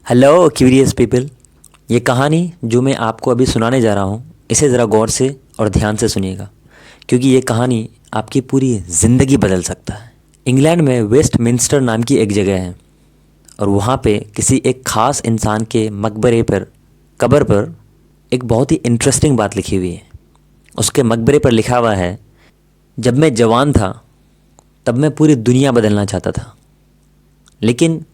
Hello curious people. ये कहानी जो मैं आपको अभी सुनाने जा रहा हूँ, इसे ज़रा गौर से और ध्यान से सुनिएगा, क्योंकि ये कहानी आपकी पूरी ज़िंदगी बदल सकता है। इंग्लैंड में वेस्टमिंस्टर नाम की एक जगह है और वहाँ पे किसी एक ख़ास इंसान के मकबरे पर, कब्र पर एक बहुत ही इंटरेस्टिंग बात लिखी हुई है। उसके मकबरे पर लिखा हुआ है, जब मैं जवान था तब मैं पूरी दुनिया बदलना चाहता था, लेकिन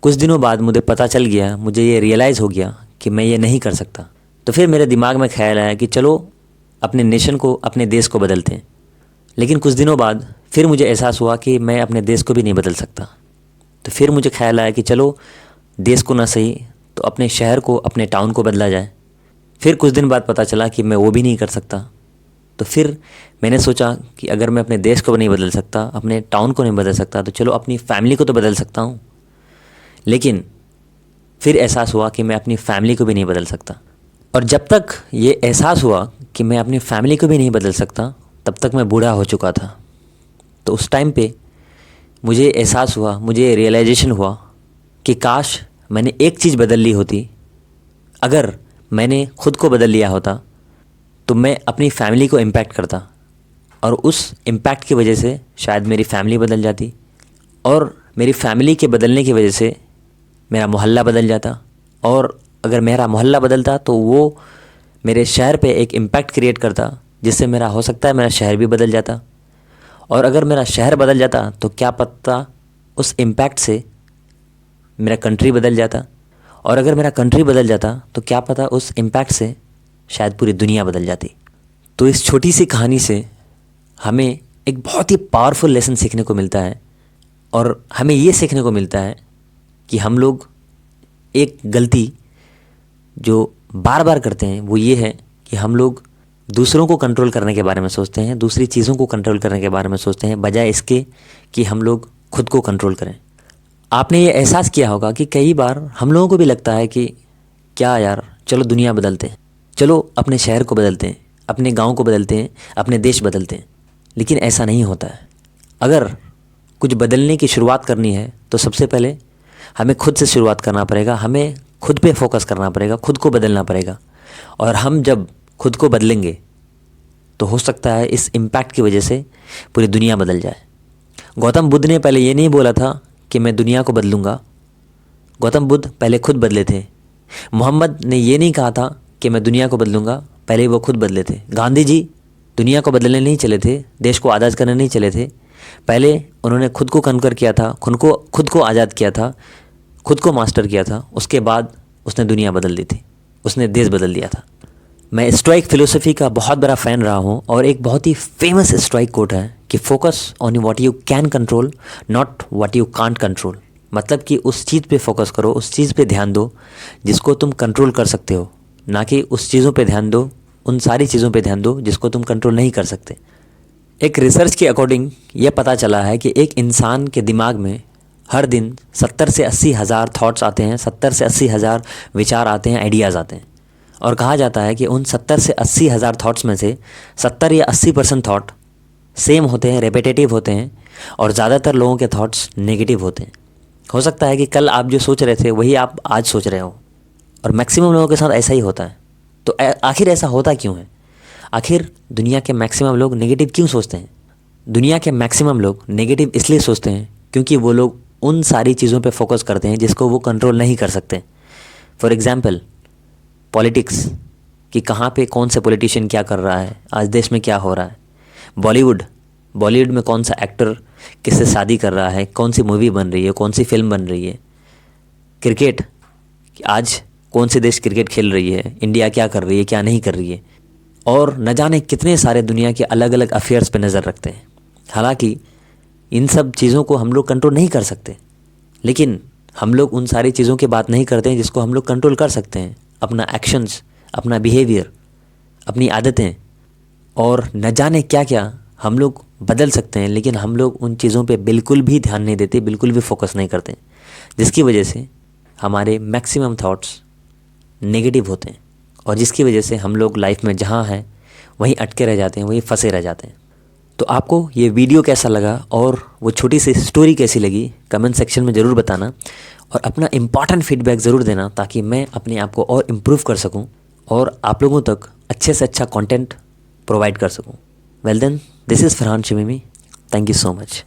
कुछ दिनों बाद मुझे पता चल गया, मुझे ये रियलाइज़ हो गया कि मैं ये नहीं कर सकता। तो फिर मेरे दिमाग में ख्याल आया कि चलो अपने नेशन को, अपने देश को बदलते हैं। लेकिन कुछ दिनों बाद फिर मुझे एहसास हुआ कि मैं अपने देश को भी नहीं बदल सकता। तो फिर मुझे ख्याल आया कि चलो देश को ना सही तो अपने शहर को, अपने टाउन को बदला जाए। फिर कुछ दिन बाद पता चला कि मैं वो भी नहीं कर सकता। तो फिर मैंने सोचा कि अगर मैं अपने देश को नहीं बदल सकता, अपने टाउन को नहीं बदल सकता, तो चलो अपनी फैमिली को तो बदल सकता हूँ। लेकिन फिर एहसास हुआ कि मैं अपनी फैमिली को भी नहीं बदल सकता। और जब तक ये एहसास हुआ कि मैं अपनी फैमिली को भी नहीं बदल सकता, तब तक मैं बूढ़ा हो चुका था। तो उस टाइम पे मुझे एहसास हुआ, मुझे रियलाइजेशन हुआ कि काश मैंने एक चीज़ बदल ली होती। अगर मैंने खुद को बदल लिया होता तो मैं अपनी फैमिली को इम्पैक्ट करता, और उस इम्पैक्ट की वजह से शायद मेरी फैमिली बदल जाती, और मेरी फैमिली के बदलने की वजह से मेरा मोहल्ला बदल जाता, और अगर मेरा मोहल्ला बदलता तो वो मेरे शहर पे एक इम्पैक्ट क्रिएट करता, जिससे मेरा, हो सकता है मेरा शहर भी बदल जाता। और अगर मेरा शहर बदल जाता तो क्या पता उस इम्पैक्ट से मेरा कंट्री बदल जाता, और अगर मेरा कंट्री बदल जाता तो क्या पता उस इम्पैक्ट से शायद पूरी दुनिया बदल जाती। तो इस छोटी सी कहानी से हमें एक बहुत ही पावरफुल लेसन सीखने को मिलता है, और हमें ये सीखने को मिलता है कि हम लोग एक गलती जो बार बार करते हैं वो ये है कि हम लोग दूसरों को कंट्रोल करने के बारे में सोचते हैं, दूसरी चीज़ों को कंट्रोल करने के बारे में सोचते हैं, बजाय इसके कि हम लोग खुद को कंट्रोल करें। आपने ये एहसास किया होगा कि कई बार हम लोगों को भी लगता है कि क्या यार, चलो दुनिया बदलते हैं, चलो अपने शहर को बदलते हैं, अपने गांव को बदलते हैं, अपने देश बदलते हैं। लेकिन ऐसा नहीं होता है। अगर कुछ बदलने की शुरुआत करनी है तो सबसे पहले हमें खुद से शुरुआत करना पड़ेगा, हमें खुद पे फोकस करना पड़ेगा, खुद को बदलना पड़ेगा। और हम जब खुद को बदलेंगे तो हो सकता है इस इम्पैक्ट की वजह से पूरी दुनिया बदल जाए। गौतम बुद्ध ने पहले ये नहीं बोला था कि मैं दुनिया को बदलूंगा। गौतम बुद्ध पहले खुद बदले थे। मोहम्मद ने ये नहीं कहा था कि मैं दुनिया को बदलूंगा, पहले वो खुद बदले थे। गांधी जी दुनिया को बदलने नहीं चले थे, देश को आज़ाद करने नहीं चले थे, पहले उन्होंने खुद को कन्कर किया था, खुद को आज़ाद किया था, खुद को मास्टर किया था। उसके बाद उसने दुनिया बदल दी थी, उसने देश बदल दिया था। मैं स्टोइक फिलोसफी का बहुत बड़ा फ़ैन रहा हूँ, और एक बहुत ही फेमस स्टोइक कोट है कि focus on what you can control, not what you can't control. मतलब कि उस चीज़ पे फोकस करो, उस चीज़ पे ध्यान दो जिसको तुम कंट्रोल कर सकते हो, ना कि उस चीज़ों पे ध्यान दो, उन सारी चीज़ों पे ध्यान दो जिसको तुम कंट्रोल नहीं कर सकते। एक रिसर्च के अकॉर्डिंग ये पता चला है कि एक इंसान के दिमाग में हर दिन 70 से 80 हज़ार थॉट्स आते हैं, 70 से 80 हज़ार विचार आते हैं, आइडियाज़ आते हैं। और कहा जाता है कि उन 70 से 80 हज़ार थॉट्स में से 70 या 80% थॉट सेम होते हैं, रेपिटेटिव होते हैं, और ज़्यादातर लोगों के थॉट्स नेगेटिव होते हैं। हो सकता है कि कल आप जो सोच रहे थे वही आप आज सोच रहे हो, और मैक्सिमम लोगों के साथ ऐसा ही होता है। तो आखिर ऐसा होता क्यों है? आखिर दुनिया के मैक्सिमम लोग नेगेटिव क्यों सोचते हैं? दुनिया के मैक्सिमम लोग नेगेटिव इसलिए सोचते हैं क्योंकि वो लोग उन सारी चीज़ों पे फोकस करते हैं जिसको वो कंट्रोल नहीं कर सकते। फॉर एग्ज़ाम्पल पॉलिटिक्स, कि कहाँ पे कौन से पॉलिटिशियन क्या कर रहा है, आज देश में क्या हो रहा है। बॉलीवुड में कौन सा एक्टर किससे शादी कर रहा है, कौन सी मूवी बन रही है, कौन सी फिल्म बन रही है। क्रिकेट, कि आज कौन से देश क्रिकेट खेल रही है, इंडिया क्या कर रही है, क्या नहीं कर रही है। और न जाने कितने सारे दुनिया के अलग अलग अफेयर्स पे नज़र रखते हैं। हालांकि इन सब चीज़ों को हम लोग कंट्रोल नहीं कर सकते, लेकिन हम लोग उन सारी चीज़ों की बात नहीं करते हैं जिसको हम लोग कंट्रोल कर सकते हैं। अपना एक्शंस, अपना बिहेवियर, अपनी आदतें, और न जाने क्या क्या हम लोग बदल सकते हैं, लेकिन हम लोग उन चीज़ों पे बिल्कुल भी ध्यान नहीं देते, बिल्कुल भी फोकस नहीं करते, जिसकी वजह से हमारे मैक्सिमम थॉट्स नेगेटिव होते हैं, और जिसकी वजह से हम लोग लाइफ में जहाँ हैं वहीं अटके रह जाते हैं, वहीं फंसे रह जाते हैं। तो आपको ये वीडियो कैसा लगा और वो छोटी सी स्टोरी कैसी लगी कमेंट सेक्शन में ज़रूर बताना, और अपना इम्पॉर्टेंट फीडबैक ज़रूर देना ताकि मैं अपने आप को और इम्प्रूव कर सकूं और आप लोगों तक अच्छे से अच्छा कंटेंट प्रोवाइड कर सकूं। Well then, this is Farhan Shamimi. Thank you so much.